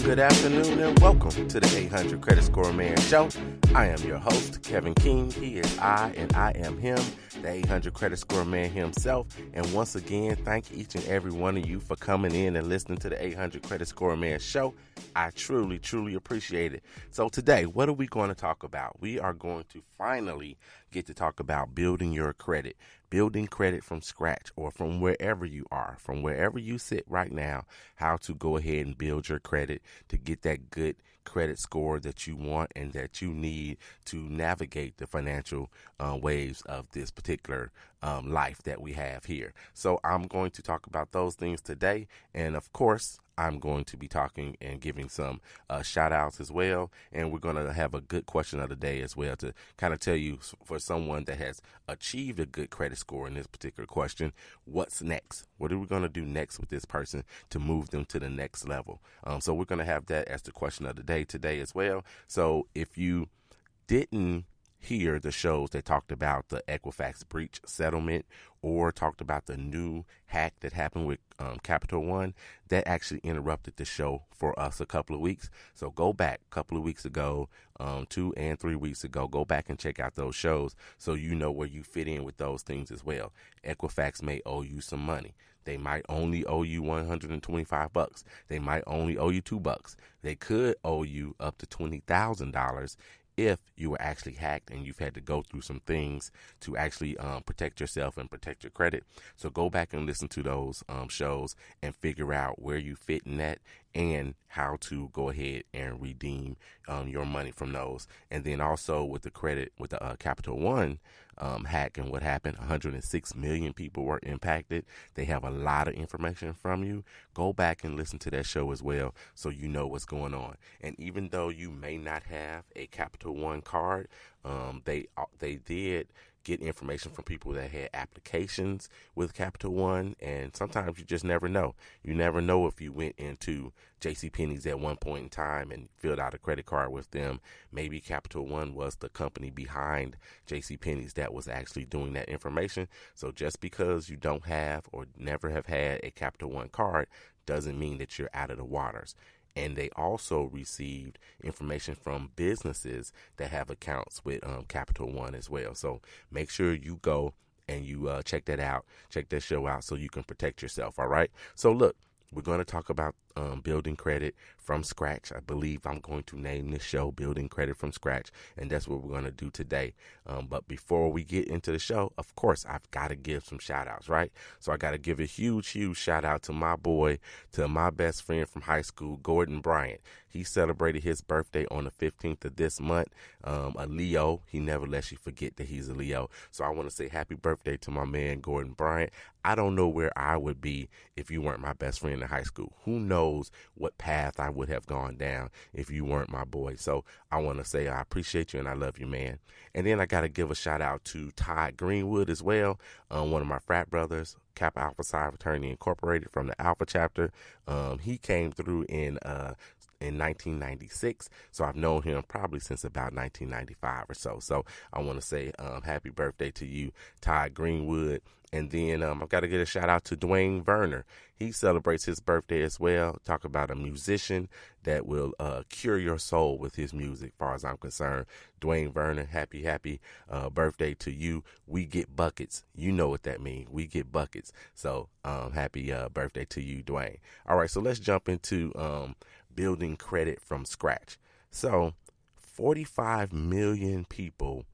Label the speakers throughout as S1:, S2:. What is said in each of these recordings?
S1: Good afternoon, and welcome to the 800 Credit Score Man Show. I am your host, Kevin King. He is I, and I am him, the 800 Credit Score Man himself. And once again, thank each and every one of you for coming in and listening to the 800 Credit Score Man Show. I truly, truly appreciate it. So today, what are we going to talk about? We are going to finally get to talk about building your credit. Building credit from scratch, or from wherever you are, from wherever you sit right now, how to go ahead and build your credit to get that good credit score that you want and that you need to navigate the financial waves of this particular life that we have here. So I'm going to talk about those things today. And of course, I'm going to be talking and giving some shout outs as well. And we're going to have a good question of the day as well to kind of tell you, for someone that has achieved a good credit score in this particular question, what's next? What are we going to do next with this person to move them to the next level? So we're going to have that as the question of the day today as well. So if you didn't hear the shows that talked about the Equifax breach settlement or talked about the new hack that happened with Capital One, that actually interrupted the show for us a couple of weeks. So go back a couple of weeks ago, 2 and 3 weeks ago, go back and check out those shows so you know where you fit in with those things as well. Equifax may owe you some money. They might only owe you $125. They might only owe you $2. They could owe you up to $20,000 if you were actually hacked and you've had to go through some things to actually protect yourself and protect your credit. So go back and listen to those shows and figure out where you fit in that and how to go ahead and redeem your money from those. And then also with the credit, with the Capital One hack and what happened, 106 million people were impacted. They have a lot of information from you. Go back and listen to that show as well so you know what's going on. And even though you may not have a Capital One card, they did get information from people that had applications with Capital One, and sometimes you just never know. You never know if you went into JCPenney's at one point in time and filled out a credit card with them. Maybe Capital One was the company behind JCPenney's that was actually doing that information. So just because you don't have or never have had a Capital One card doesn't mean that you're out of the waters. And they also received information from businesses that have accounts with Capital One as well. So make sure you go and you check that out, check that show out so you can protect yourself. All right. So look, we're going to talk about building credit from scratch. I believe I'm going to name this show Building Credit from Scratch, and that's what we're going to do today. But before we get into the show, of course, I've got to give some shout outs, right? So I got to give a huge shout out to my boy, to my best friend from high school, Gordon Bryant. He celebrated his birthday on the 15th of this month. A Leo. He never lets you forget that he's a Leo. So I want to say happy birthday to my man, Gordon Bryant. I don't know where I would be if you weren't my best friend in high school. Who knows what path I would have gone down if you weren't my boy. So I want to say I appreciate you and I love you, man. And then I got to give a shout out to Todd Greenwood as well, one of my frat brothers, Kappa Alpha Psi Fraternity Incorporated from the Alpha chapter. He came through in 1996, so I've known him probably since about 1995 or so. So I want to say happy birthday to you, Todd Greenwood. And then I've got to get a shout out to Dwayne Verner. He celebrates his birthday as well. Talk about a musician that will cure your soul with his music, as far as I'm concerned. Dwayne Verner, happy birthday to you. We get buckets. You know what that means. We get buckets. So happy birthday to you, Dwayne. All right, so let's jump into building credit from scratch. So 45 million people,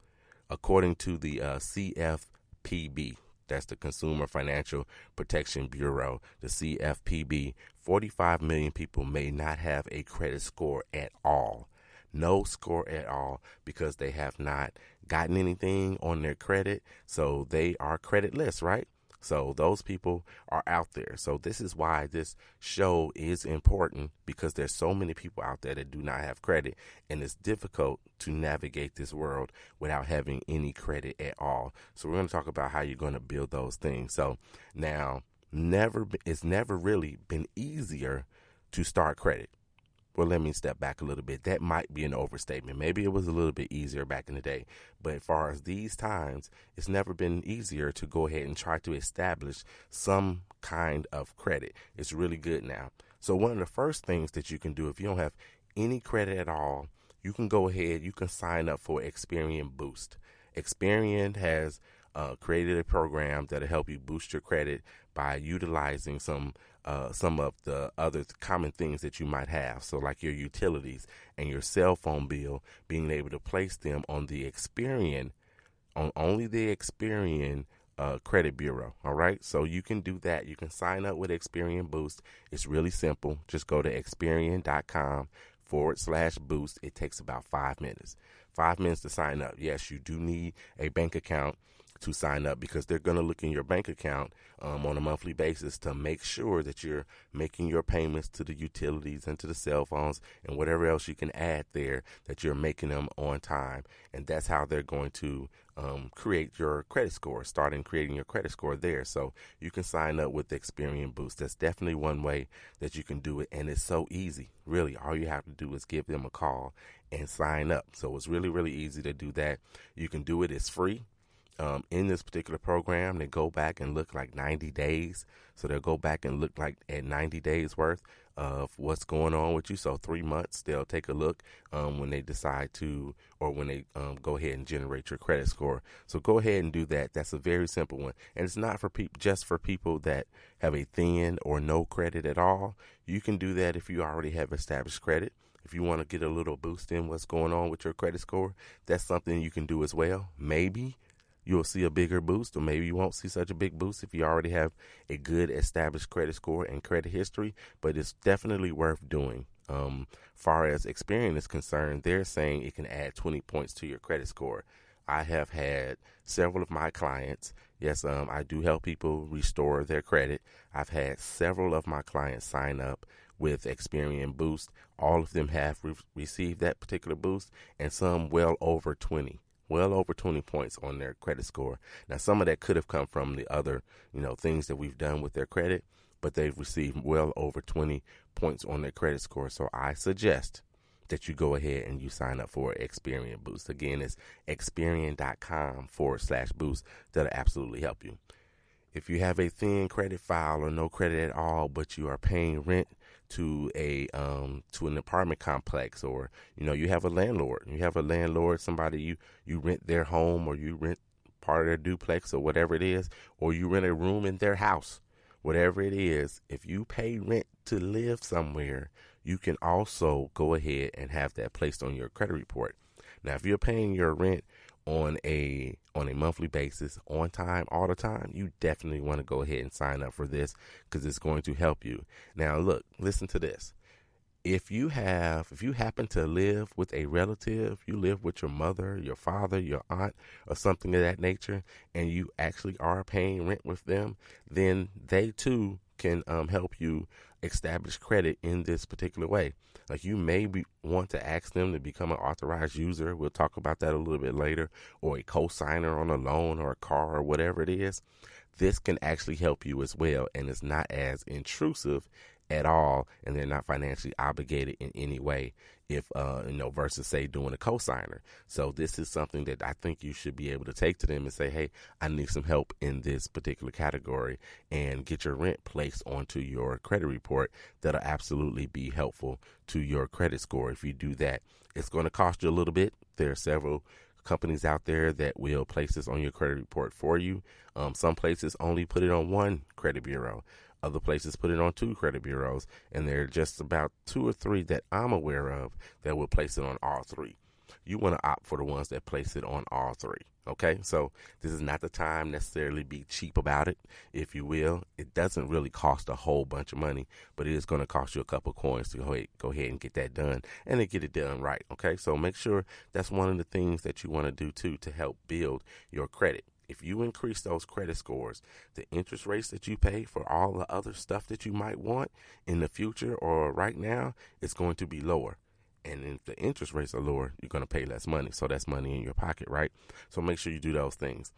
S1: according to the CFPB, that's the Consumer Financial Protection Bureau, the CFPB, 45 million people may not have a credit score at all. No score at all, because they have not gotten anything on their credit, so they are creditless, right? So those people are out there. So this is why this show is important, because there's so many people out there that do not have credit, and it's difficult to navigate this world without having any credit at all. So we're going to talk about how you're going to build those things. So now, it's never really been easier to start credit. Well, let me step back a little bit. That might be an overstatement. Maybe it was a little bit easier back in the day. But as far as these times, it's never been easier to go ahead and try to establish some kind of credit. It's really good now. So one of the first things that you can do if you don't have any credit at all, you can go ahead, you can sign up for Experian Boost. Experian has created a program that'll help you boost your credit by utilizing some of the other common things that you might have. So like your utilities and your cell phone bill, being able to place them on the Experian, on only the Experian credit bureau. All right. So you can do that. You can sign up with Experian Boost. It's really simple. Just go to Experian.com/boost. It takes about 5 minutes. 5 minutes to sign up. Yes, you do need a bank account to sign up because they're going to look in your bank account on a monthly basis to make sure that you're making your payments to the utilities and to the cell phones and whatever else you can add there, that you're making them on time. And that's how they're going to create your credit score, starting creating your credit score there. So you can sign up with the Experian Boost. That's definitely one way that you can do it. And it's so easy. Really, all you have to do is give them a call and sign up. So it's really, really easy to do that. You can do it. It's free. In this particular program, they go back and look like 90 days. So they'll go back and look like at 90 days worth of what's going on with you. So 3 months, they'll take a look when they decide to, or when they go ahead and generate your credit score. So go ahead and do that. That's a very simple one. And it's not for just for people that have a thin or no credit at all. You can do that if you already have established credit. If you want to get a little boost in what's going on with your credit score, that's something you can do as well. Maybe you'll see a bigger boost, or maybe you won't see such a big boost if you already have a good established credit score and credit history, but it's definitely worth doing. Far as Experian is concerned, they're saying it can add 20 points to your credit score. I have had several of my clients. Yes, I do help people restore their credit. I've had several of my clients sign up with Experian Boost. All of them have received that particular boost, and some well over 20 points on their credit score. Now, some of that could have come from the other, things that we've done with their credit, but they've received well over 20 points on their credit score. So I suggest that you go ahead and you sign up for Experian Boost. Again, it's Experian.com/boost. That'll absolutely help you. If you have a thin credit file or no credit at all, but you are paying rent to an apartment complex, or you have a landlord, somebody you rent their home, or you rent part of their duplex, or whatever it is, or you rent a room in their house, whatever it is, if you pay rent to live somewhere, you can also go ahead and have that placed on your credit report. Now, if you're paying your rent on a monthly basis, on time, all the time, you definitely want to go ahead and sign up for this, because it's going to help you. Now, look, listen to this. If you happen to live with a relative, you live with your mother, your father, your aunt, or something of that nature, and you actually are paying rent with them, then they too can help you establish credit in this particular way. Like, you may want to ask them to become an authorized user. We'll talk about that a little bit later, or a co-signer on a loan or a car or whatever it is. This can actually help you as well, and it's not as intrusive at all, and they're not financially obligated in any way versus say doing a co-signer. So this is something that I think you should be able to take to them and say, hey, I need some help in this particular category, and get your rent placed onto your credit report. That'll absolutely be helpful to your credit score. If you do that, it's going to cost you a little bit. There are several companies out there that will place this on your credit report for you. Some places only put it on one credit bureau. Other places put it on 2 credit bureaus, and there are just about 2 or 3 that I'm aware of that will place it on all 3. You want to opt for the ones that place it on all 3. Okay, so this is not the time necessarily be cheap about it, if you will. It doesn't really cost a whole bunch of money, but it is going to cost you a couple coins to go ahead and get that done, and to get it done right. Okay, so make sure that's one of the things that you want to do too, to help build your credit. If you increase those credit scores, the interest rates that you pay for all the other stuff that you might want in the future or right now, it's going to be lower. And if the interest rates are lower, you're going to pay less money. So that's money in your pocket, right? So make sure you do those things.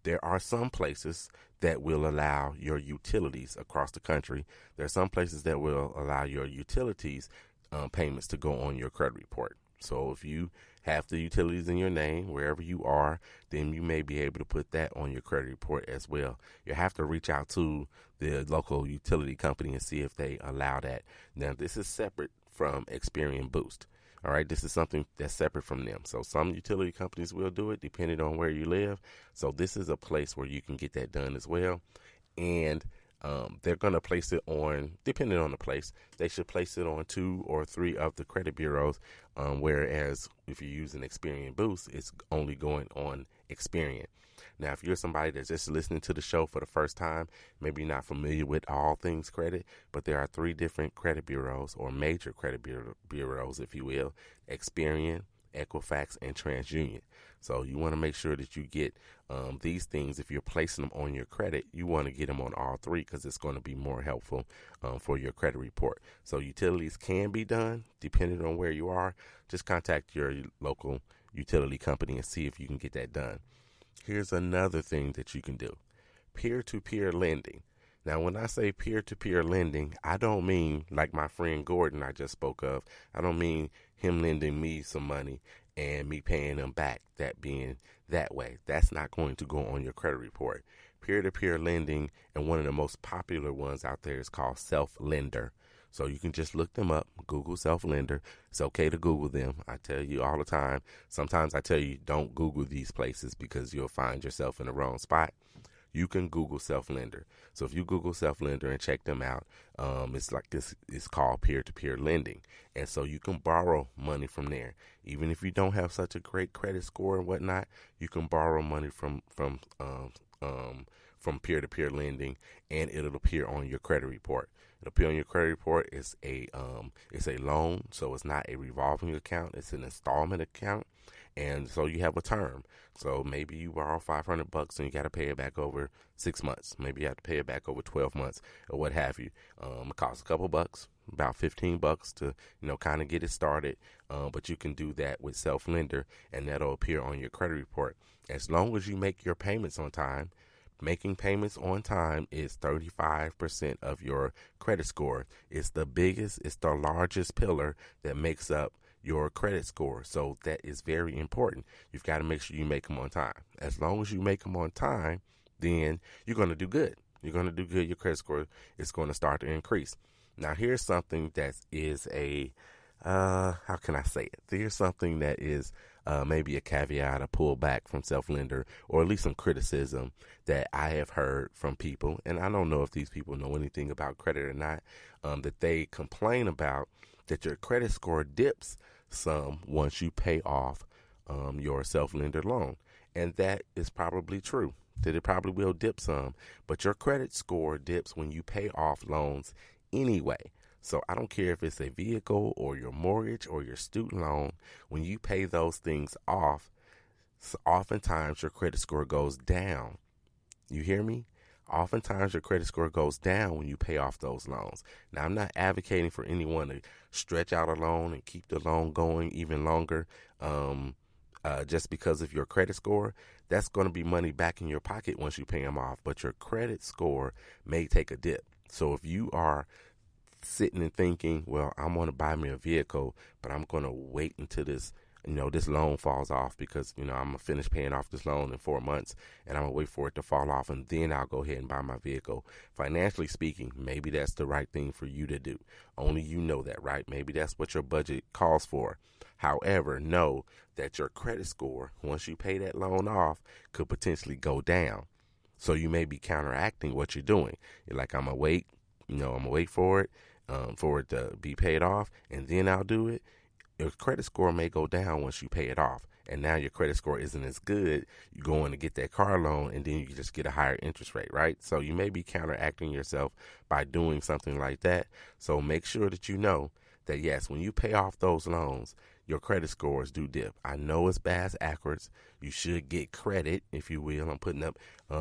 S1: There are some places that will allow your utilities across the country. There are some places that will allow your utilities payments to go on your credit report. So if you have the utilities in your name, wherever you are, then you may be able to put that on your credit report as well. You have to reach out to the local utility company and see if they allow that. Now, this is separate from Experian Boost. All right, this is something that's separate from them. So some utility companies will do it depending on where you live. So this is a place where you can get that done as well. And they're going to place it on, depending on the place, they should place it on 2 or 3 of the credit bureaus. Whereas if you're using Experian Boost, it's only going on Experian. Now, if you're somebody that's just listening to the show for the first time, maybe not familiar with all things credit, but there are 3 different credit bureaus, or major credit bureaus, if you will: Experian, Equifax, and TransUnion. So you want to make sure that you get these things. If you're placing them on your credit, you want to get them on all 3 because it's going to be more helpful for your credit report. So utilities can be done depending on where you are. Just contact your local utility company and see if you can get that done. Here's another thing that you can do: peer-to-peer lending. Now, when I say peer-to-peer lending, I don't mean like my friend Gordon I just spoke of. I don't mean him lending me some money and me paying him back, that being that way. That's not going to go on your credit report. Peer-to-peer lending, and one of the most popular ones out there, is called Self-Lender. So you can just look them up, Google Self-Lender. It's okay to Google them. I tell you all the time. Sometimes I tell you don't Google these places because you'll find yourself in the wrong spot. You can Google Self-Lender. So if you Google Self-Lender and check them out, it's like this. It's called peer-to-peer lending. And so you can borrow money from there. Even if you don't have such a great credit score and whatnot, you can borrow money from peer-to-peer lending, and it'll appear on your credit report. It'll appear on your credit report. It's a loan, so it's not a revolving account. It's an installment account. And so you have a term. So maybe you borrow $500 and you got to pay it back over 6 months. Maybe you have to pay it back over 12 months or what have you. It costs a couple bucks, about $15 to, kind of get it started. But you can do that with Self-Lender, and that'll appear on your credit report. As long as you make your payments on time. Making payments on time is 35% of your credit score. It's the largest pillar that makes up your credit score. So that is very important. You've got to make sure you make them on time. As long as you make them on time, then you're going to do good. You're going to do good. Your credit score is going to start to increase. Now, here's something that is how can I say it? Here's something that is maybe a caveat, a pullback from Self-Lender, or at least some criticism that I have heard from people. And I don't know if these people know anything about credit or not, that they complain about that your credit score dips some once you pay off your Self-Lender loan. And that is probably true, that it probably will dip some, but your credit score dips when you pay off loans anyway. So I don't care if it's a vehicle or your mortgage or your student loan, when you pay those things off, oftentimes your credit score goes down. You hear me? Oftentimes your credit score goes down when you pay off those loans. Now, I'm not advocating for anyone to stretch out a loan and keep the loan going even longer just because of your credit score. That's going to be money back in your pocket once you pay them off, but your credit score may take a dip. So if you are sitting and thinking, well, I'm going to buy me a vehicle, but I'm going to wait until this loan falls off because, I'm going to finish paying off this loan in 4 months and I'm going to wait for it to fall off and then I'll go ahead and buy my vehicle. Financially speaking, maybe that's the right thing for you to do. Only you know that, right? Maybe that's what your budget calls for. However, know that your credit score, once you pay that loan off, could potentially go down. So you may be counteracting what you're doing. You're like, I'm going to wait, I'm going to wait for it to be paid off, and then I'll do it. Your credit score may go down once you pay it off, and now your credit score isn't as good. You go in to get that car loan, and then you just get a higher interest rate, right? So you may be counteracting yourself by doing something like that. So make sure that you know that, yes, when you pay off those loans, your credit scores do dip. I know it's bass backwards. You should get credit, if you will. I'm putting up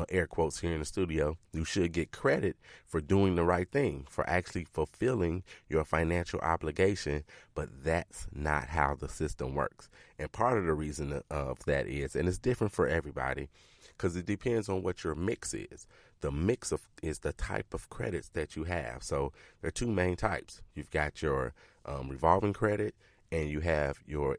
S1: air quotes here in the studio. You should get credit for doing the right thing, for actually fulfilling your financial obligation, but that's not how the system works. And part of the reason of that is, and it's different for everybody, because it depends on what your mix is. The mix is the type of credits that you have. So there are two main types. You've got your revolving credit, and you have your